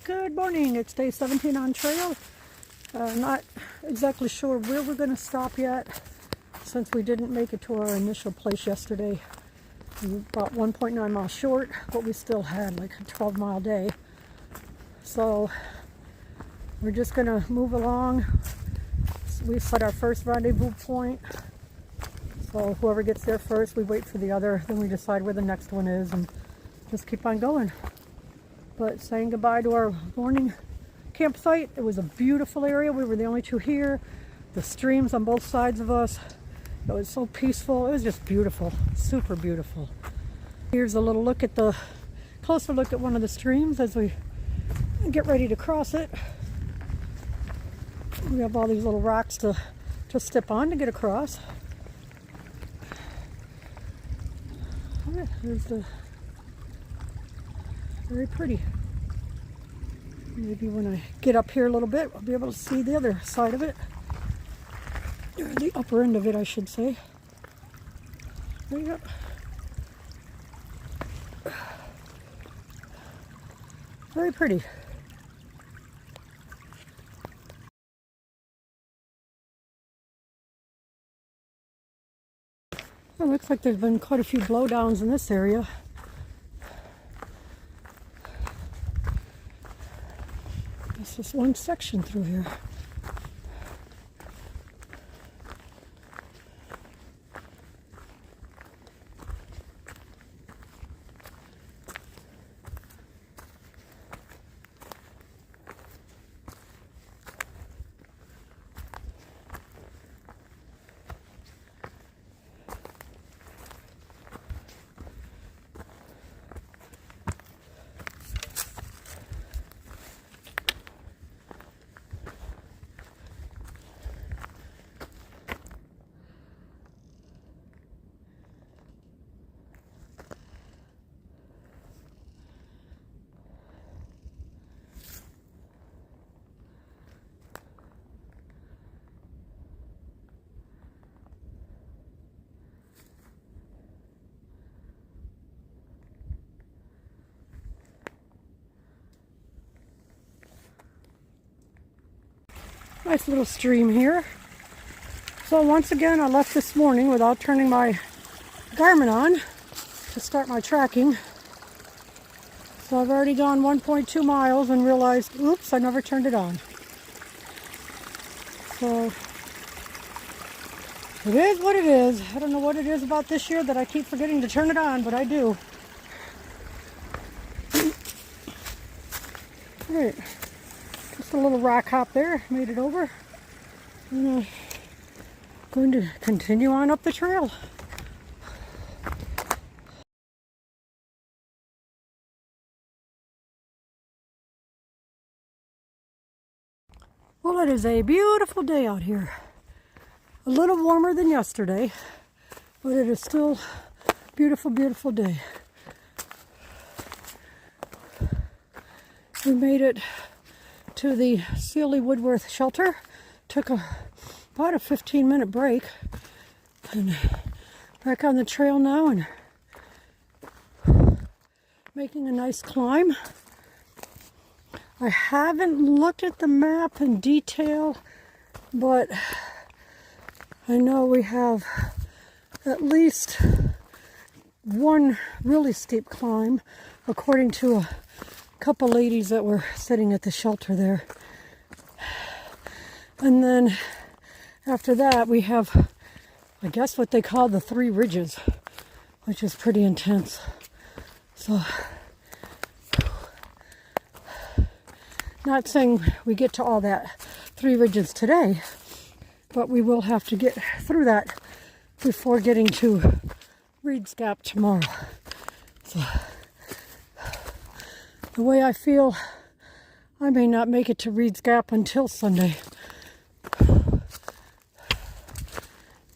Good morning. It's day 17 on trail. Not exactly sure where we're going to stop yet since we didn't make it to our initial place yesterday. We were about 1.9 miles short, but we still had like a 12-mile day. So we're just going to move along. We set our first rendezvous point. So whoever gets there first, we wait for the other, then we decide where the next one is and just keep on going. But saying goodbye to our morning campsite. It was a beautiful area. We were the only two here. The streams on both sides of us. It was so peaceful. It was just beautiful. Super beautiful. Here's a little look at the closer look at one of the streams as we get ready to cross it. We have all these little rocks to step on to get across. All right, there's the very pretty. Maybe when I get up here a little bit, I'll be able to see the other side of it. Or the upper end of it, I should say. There you go. Very pretty. It looks like there's been quite a few blowdowns in this area. There's just one section through here. Nice little stream here. So once again, I left this morning without turning my Garmin on to start my tracking. So I've already gone 1.2 miles and realized, oops, I never turned it on. So it is what it is. I don't know what it is about this year that I keep forgetting to turn it on, but I do. All right. Just a little rock hop there, made it over. And going to continue on up the trail. Well, it is a beautiful day out here. A little warmer than yesterday, but it is still a beautiful, beautiful day. We made it to the Sealy Woodworth shelter. Took about a 15-minute break and back on the trail now and making a nice climb. I haven't looked at the map in detail, but I know we have at least one really steep climb according to a couple ladies that were sitting at the shelter there. And then after that we have, I guess, what they call the 3 ridges, which is pretty intense. So not saying we get to all that 3 ridges today, but we will have to get through that before getting to Reid's Gap tomorrow. So the way I feel, I may not make it to Reid's Gap until Sunday.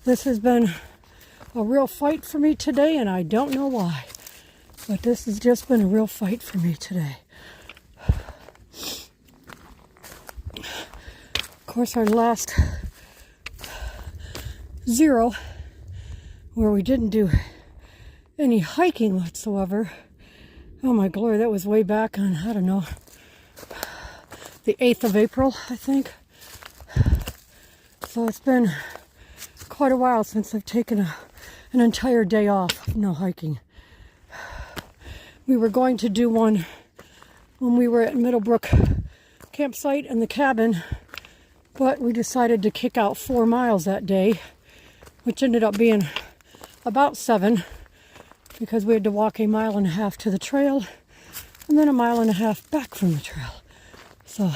This has been a real fight for me today, and I don't know why. But this has just been a real fight for me today. Of course, our last 0, where we didn't do any hiking whatsoever. Oh my glory, that was way back on, I don't know, the 8th of April, I think. So it's been quite a while since I've taken an entire day off. No hiking. We were going to do one when we were at Middlebrook campsite and the cabin, but we decided to kick out 4 miles that day, which ended up being about 7, because we had to walk 1.5 miles to the trail and then 1.5 miles back from the trail. So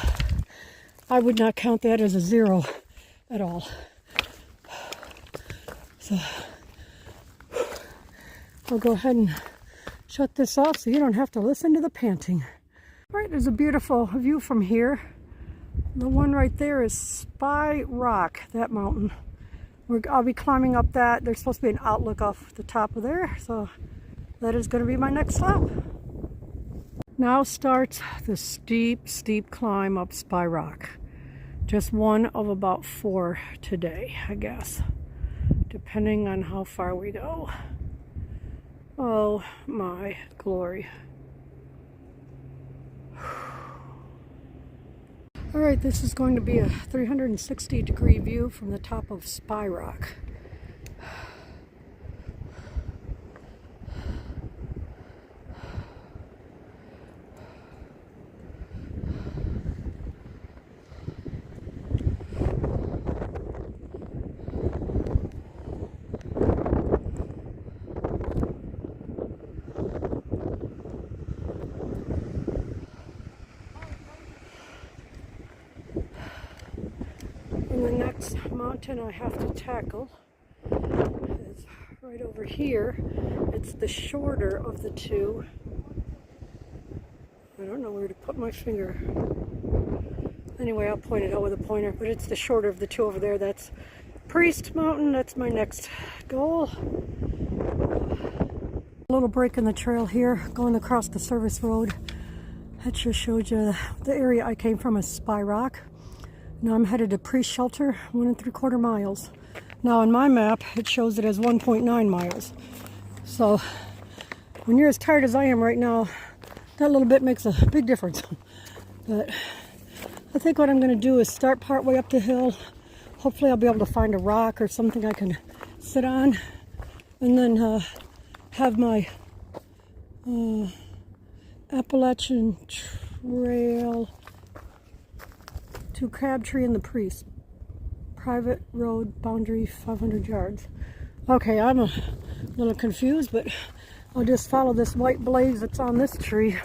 I would not count that as a 0 at all. So I'll go ahead and shut this off so you don't have to listen to the panting. All right, there's a beautiful view from here. The one right there is Spy Rock, that mountain. I'll be climbing up that. There's supposed to be an outlook off the top of there, so that is going to be my next stop. Now starts the steep, steep climb up Spy Rock. Just one of about 4 today, I guess, depending on how far we go. Oh my glory. All right, this is going to be a 360-degree view from the top of Spy Rock. And the next mountain I have to tackle is right over here. It's the shorter of the two. I don't know where to put my finger. Anyway, I'll point it out with a pointer, but it's the shorter of the two over there. That's Priest Mountain. That's my next goal. A little break in the trail here, going across the service road. That just showed you the area I came from is Spy Rock. Now I'm headed to Priest Shelter, 1 3/4 miles. Now on my map, it shows it as 1.9 miles. So when you're as tired as I am right now, that little bit makes a big difference. But I think what I'm going to do is start part way up the hill. Hopefully I'll be able to find a rock or something I can sit on. And then have my Appalachian Trail to Crabtree and the Priest. Private road boundary 500 yards. Okay, I'm a little confused, but I'll just follow this white blaze that's on this tree.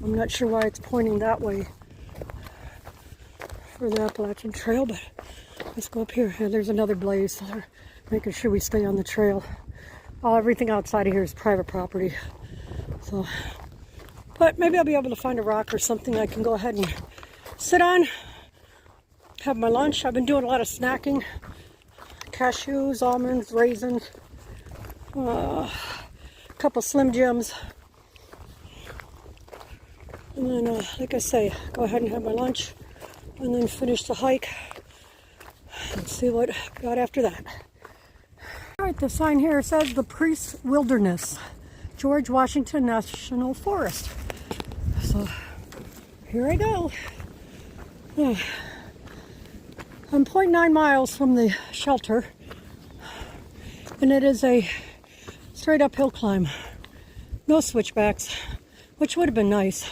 I'm not sure why it's pointing that way for the Appalachian Trail, but let's go up here. There's another blaze, so they're making sure we stay on the trail. Everything outside of here is private property. So, but maybe I'll be able to find a rock or something I can go ahead and sit on, have my lunch. I've been doing a lot of snacking. Cashews, almonds, raisins, a couple Slim Jims. And then, like I say, go ahead and have my lunch and then finish the hike and see what I got after that. All right, the sign here says the Priest Wilderness, George Washington National Forest. So here I go. I'm 0.9 miles from the shelter, and it is a straight uphill climb. No switchbacks, which would have been nice.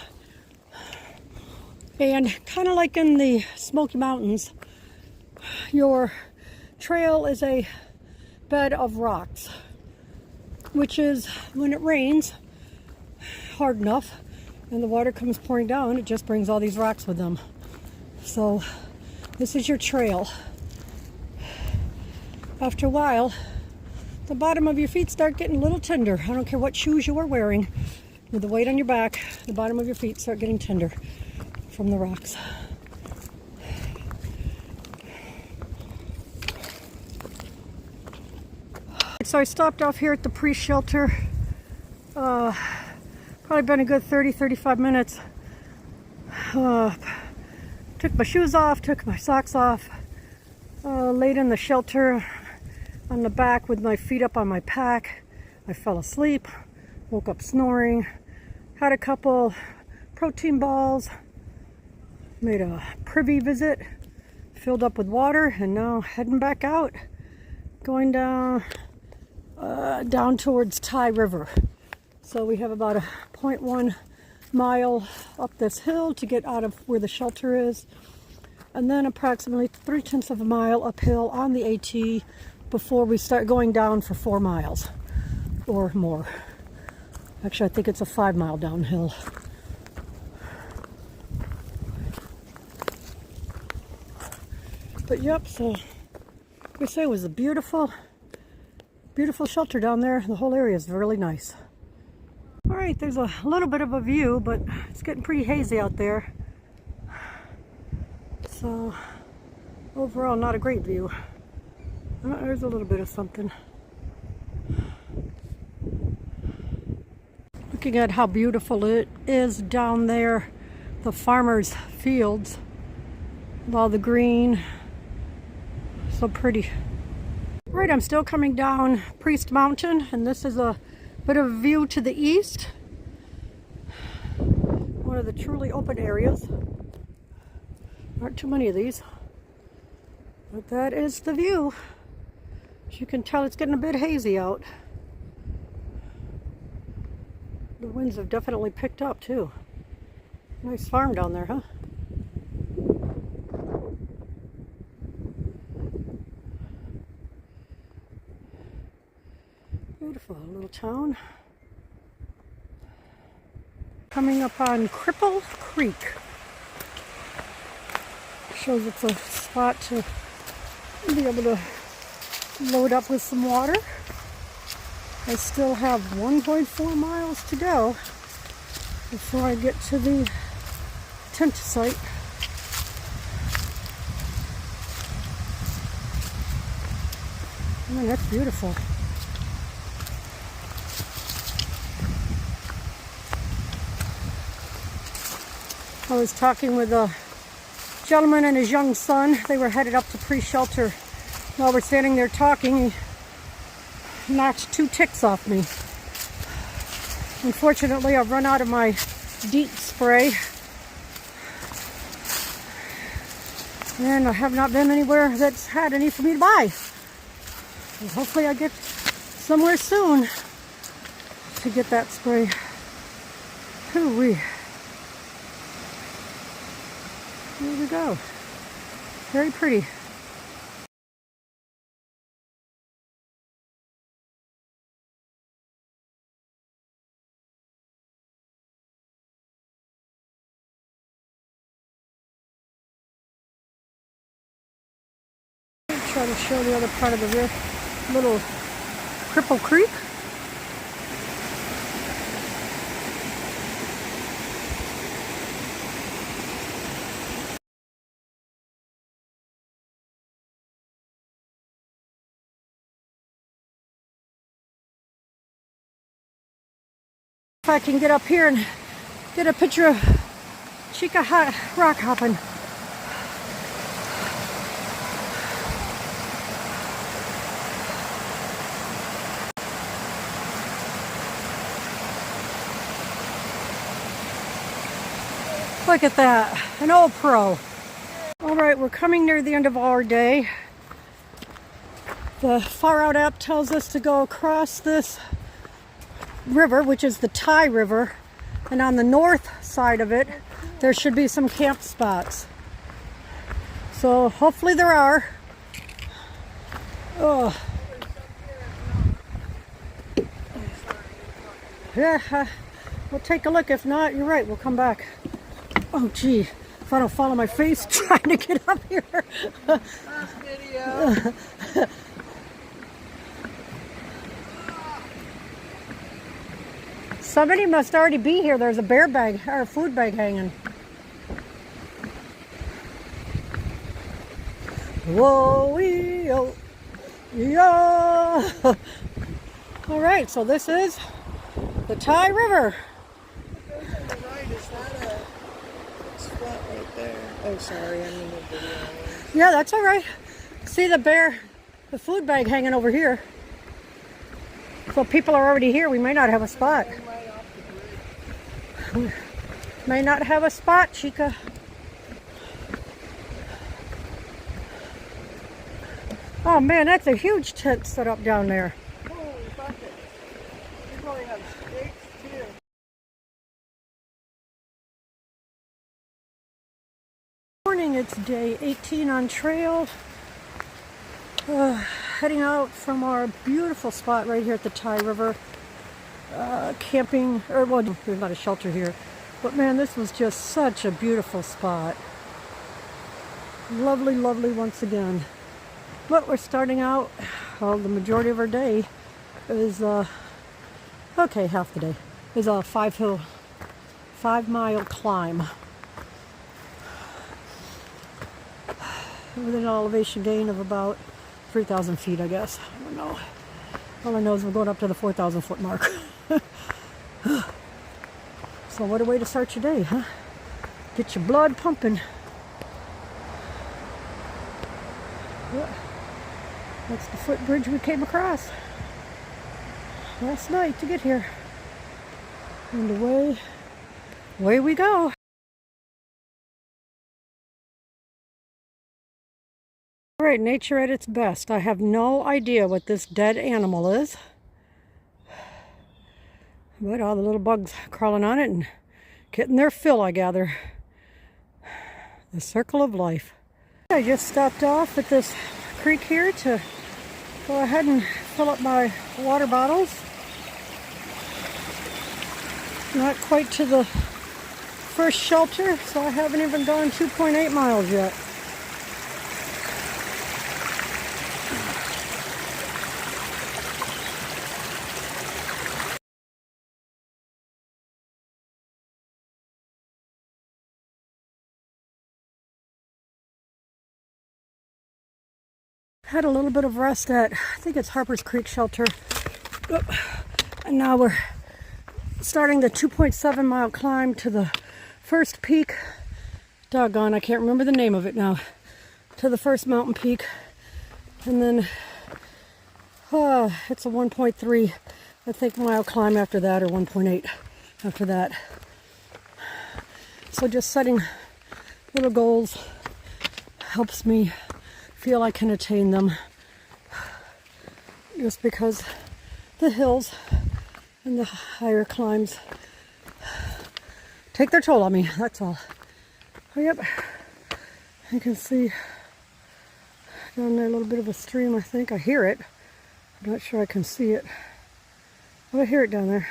And kind of like in the Smoky Mountains, your trail is a bed of rocks, which is, when it rains hard enough and the water comes pouring down, it just brings all these rocks with them. So this is your trail. After a while, the bottom of your feet start getting a little tender. I don't care what shoes you are wearing. With the weight on your back, the bottom of your feet start getting tender from the rocks. So I stopped off here at the Priest Shelter. Probably been a good 30-35 minutes. Took my shoes off, took my socks off, laid in the shelter on the back with my feet up on my pack. I fell asleep, woke up snoring, had a couple protein balls, Made a privy visit, filled up with water, and now heading back out, going down towards Tye River. So we have about a 0.1 mile up this hill to get out of where the shelter is, and then approximately 3/10 of a mile uphill on the AT before we start going down for 4 miles or more. Actually, I think it's a 5-mile downhill. But yep, so we say it was a beautiful shelter down there. The whole area is really nice. All right, there's a little bit of a view, but it's getting pretty hazy out there. So overall, not a great view. There's a little bit of something. Looking at how beautiful it is down there, the farmers' fields, with all the green. So pretty. Right, I'm still coming down Priest Mountain, and this is a bit of a view to the east. One of the truly open areas. Aren't too many of these. But that is the view. As you can tell, it's getting a bit hazy out. The winds have definitely picked up too. Nice farm down there, huh? Beautiful little town. Coming up on Cripple Creek. Shows it's a spot to be able to load up with some water. I still have 1.4 miles to go before I get to the tent site. Man, that's beautiful. I was talking with a gentleman and his young son. They were headed up to pre-shelter. While we're standing there talking, he knocked 2 ticks off me. Unfortunately, I've run out of my DEET spray. And I have not been anywhere that's had any for me to buy. So hopefully I get somewhere soon to get that spray. Hoo-wee. Here we go. Very pretty. Try to show the other part of the little Cripple Creek. If I can get up here and get a picture of Chica rock hopping. Look at that, an old pro. All right, we're coming near the end of our day. The Far Out app tells us to go across this river, which is the Tye River, and on the north side of it, there should be some camp spots. So hopefully there are. Oh. Yeah, we'll take a look. If not, you're right, we'll come back. Oh gee, if I don't fall on my face trying to get up here. Last video. Somebody must already be here. There's a bear bag or a food bag hanging. Whoa, yo, yo. All right, so this is the Tye River. On the right, is that a spot right there? Oh, sorry, I'm in the video. Yeah, that's all right. See the food bag hanging over here. So people are already here. We may not have a spot. Right off the bridge. May not have a spot, Chica. Oh man, that's a huge tent set up down there. Holy bucket. You probably have steaks too. Morning, it's day 18 on trail. Heading out from our beautiful spot right here at the Tye River. Camping, or well, there's not a shelter here. But man, this was just such a beautiful spot. Lovely, lovely once again. But we're starting out, well, the majority of our day is, okay, half the day, is a 5-mile climb. With an elevation gain of about 3,000 feet, I guess. I don't know. All I know is we're going up to the 4,000 foot mark. So what a way to start your day, huh? Get your blood pumping. Yeah. That's the footbridge we came across last night to get here. And away we go. All right, nature at its best. I have no idea what this dead animal is. But all the little bugs crawling on it and getting their fill, I gather. The circle of life. I just stopped off at this creek here to go ahead and fill up my water bottles. Not quite to the first shelter, so I haven't even gone 2.8 miles yet. Had a little bit of rest at, I think it's Harper's Creek Shelter. And now we're starting the 2.7 mile climb to the first peak. Doggone, I can't remember the name of it now. To the first mountain peak. And then it's a 1.3, I think, mile climb after that, or 1.8 after that. So just setting little goals helps me feel I can attain them, just because the hills and the higher climbs take their toll on me, that's all. Oh, yep, you can see down there a little bit of a stream, I think. I hear it. I'm not sure I can see it. But I hear it down there.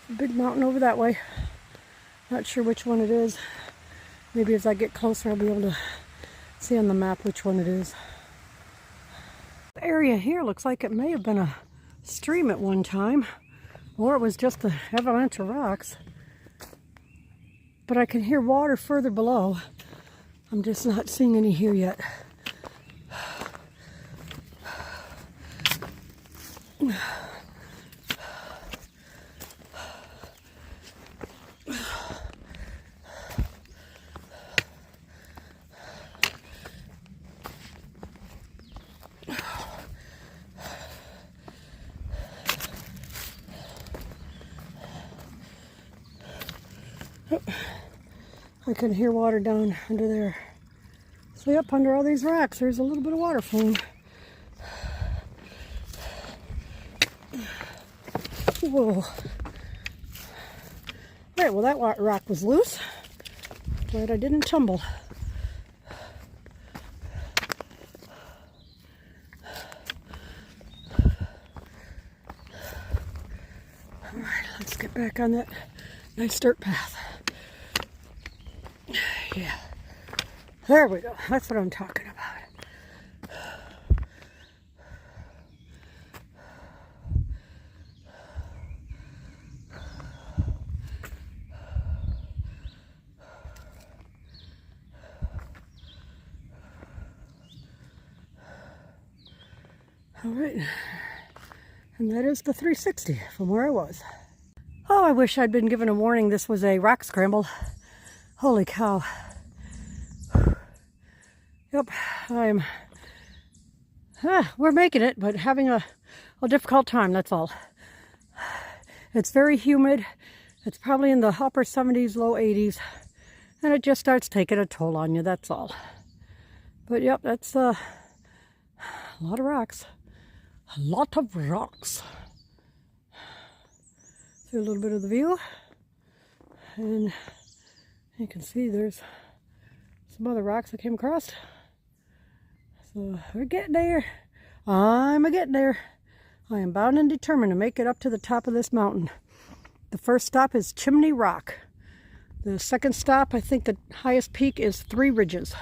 A big mountain over that way. Not sure which one it is. Maybe as I get closer I'll be able to see on the map which one it is. The area here looks like it may have been a stream at one time, or it was just an avalanche of rocks. But I can hear water further below. I'm just not seeing any here yet. I can hear water down under there. So up under all these rocks, there's a little bit of water flowing. Whoa. Alright, well that rock was loose. Glad I didn't tumble. Alright, let's get back on that nice dirt path. Yeah. There we go. That's what I'm talking about. All right. And that is the 360 from where I was. Oh, I wish I'd been given a warning this was a rock scramble. Holy cow. Yep, we're making it, but having a difficult time, that's all. It's very humid. It's probably in the upper 70s, low 80s. And it just starts taking a toll on you, that's all. But yep, that's a lot of rocks. A lot of rocks. See a little bit of the view. And you can see there's some other rocks I came across. So we're getting there. I'm a getting there. I am bound and determined to make it up to the top of this mountain. The first stop is Chimney Rock. The second stop, I think the highest peak is Three Ridges.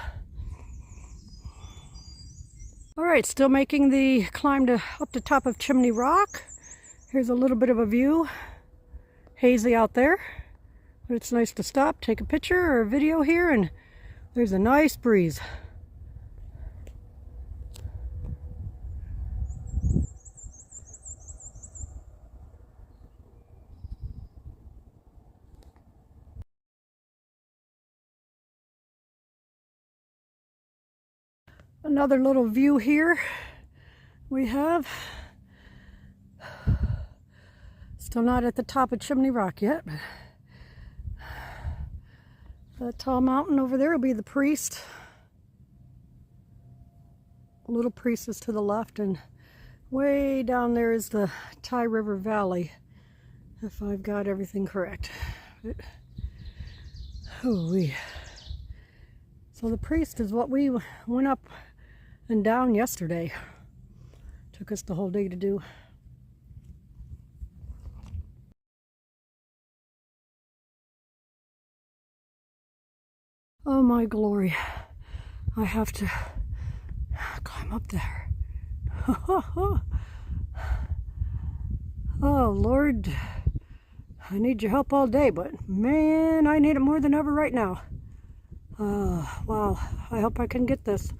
All right, still making the climb to up the top of Chimney Rock. Here's a little bit of a view. Hazy out there, but it's nice to stop, take a picture or a video here, and there's a nice breeze. Another little view here we have. Still not at the top of Chimney Rock yet, but that tall mountain over there will be the Priest. Little Priest is to the left, and way down there is the Tye River Valley, if I've got everything correct. But, oh-wee. So the Priest is what we went up and down yesterday. Took us the whole day to do. Oh my glory. I have to climb up there. Oh Lord, I need your help all day, but man, I need it more than ever right now. Wow, I hope I can get this.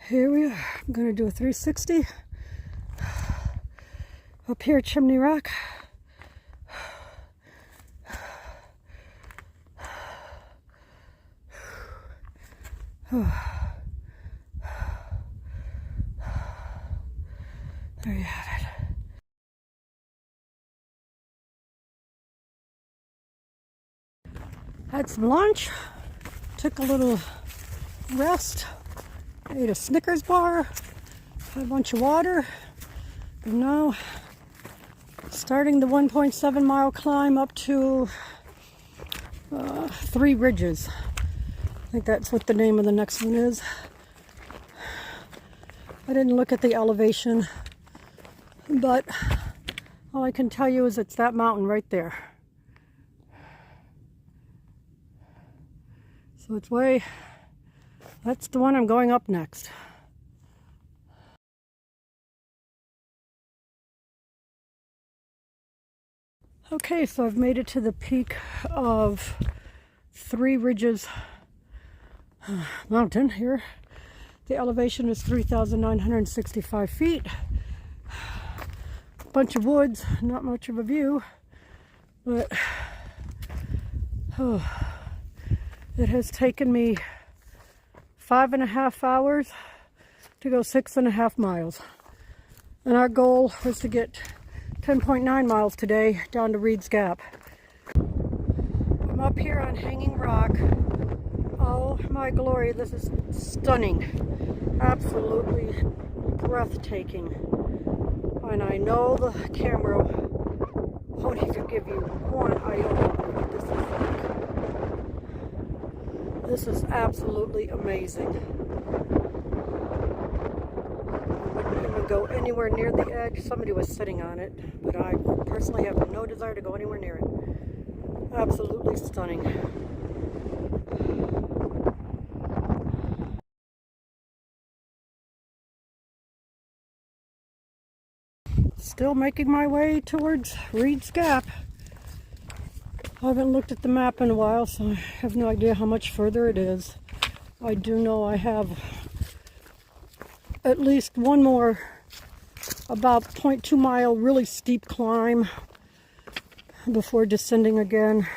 Here we are. I'm going to do a 360 up here at Chimney Rock. There you have it. Had some lunch, took a little rest, ate a Snickers bar, had a bunch of water, and now starting the 1.7 mile climb up to Three Ridges. I think that's what the name of the next one is. I didn't look at the elevation, but all I can tell you is it's that mountain right there. So it's that's the one I'm going up next. Okay, so I've made it to the peak of Three Ridges mountain here. The elevation is 3,965 feet. Bunch of woods, not much of a view, but it has taken me 5.5 hours to go 6.5 miles. And our goal was to get 10.9 miles today down to Reid's Gap. I'm up here on Hanging Rock. Oh my glory, this is stunning. Absolutely breathtaking. And I know the camera won't even give you one iota of what this is like. This is absolutely amazing. I wouldn't even go anywhere near the edge. Somebody was sitting on it, but I personally have no desire to go anywhere near it. Absolutely stunning. Still making my way towards Reid's Gap. I haven't looked at the map in a while, so I have no idea how much further it is. I do know I have at least one more about 0.2 mile really steep climb before descending again.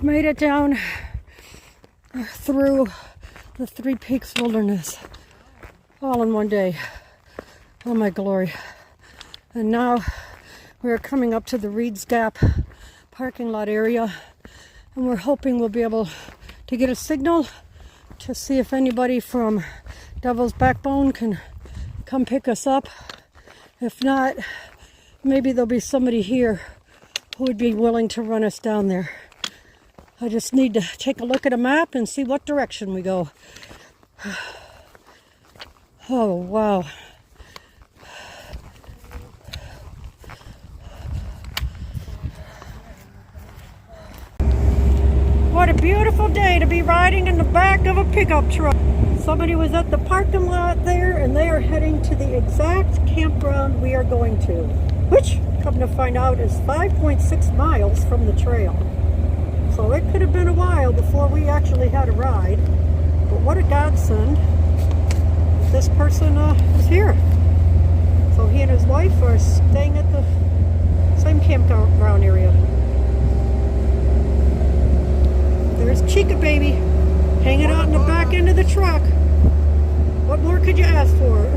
We've made it down through the Three Peaks Wilderness all in one day. Oh my glory. And now we're coming up to the Reid's Gap parking lot area, and we're hoping we'll be able to get a signal to see if anybody from Devil's Backbone can come pick us up. If not, maybe there'll be somebody here who would be willing to run us down there. I just need to take a look at a map and see what direction we go. Oh, wow. What a beautiful day to be riding in the back of a pickup truck. Somebody was at the parking lot there, and they are heading to the exact campground we are going to, which, come to find out, is 5.6 miles from the trail. So it could have been a while before we actually had a ride. But what a godsend that this person is here. So he and his wife are staying at the same campground area. There's Chica baby hanging out in the back end of the truck. What more could you ask for?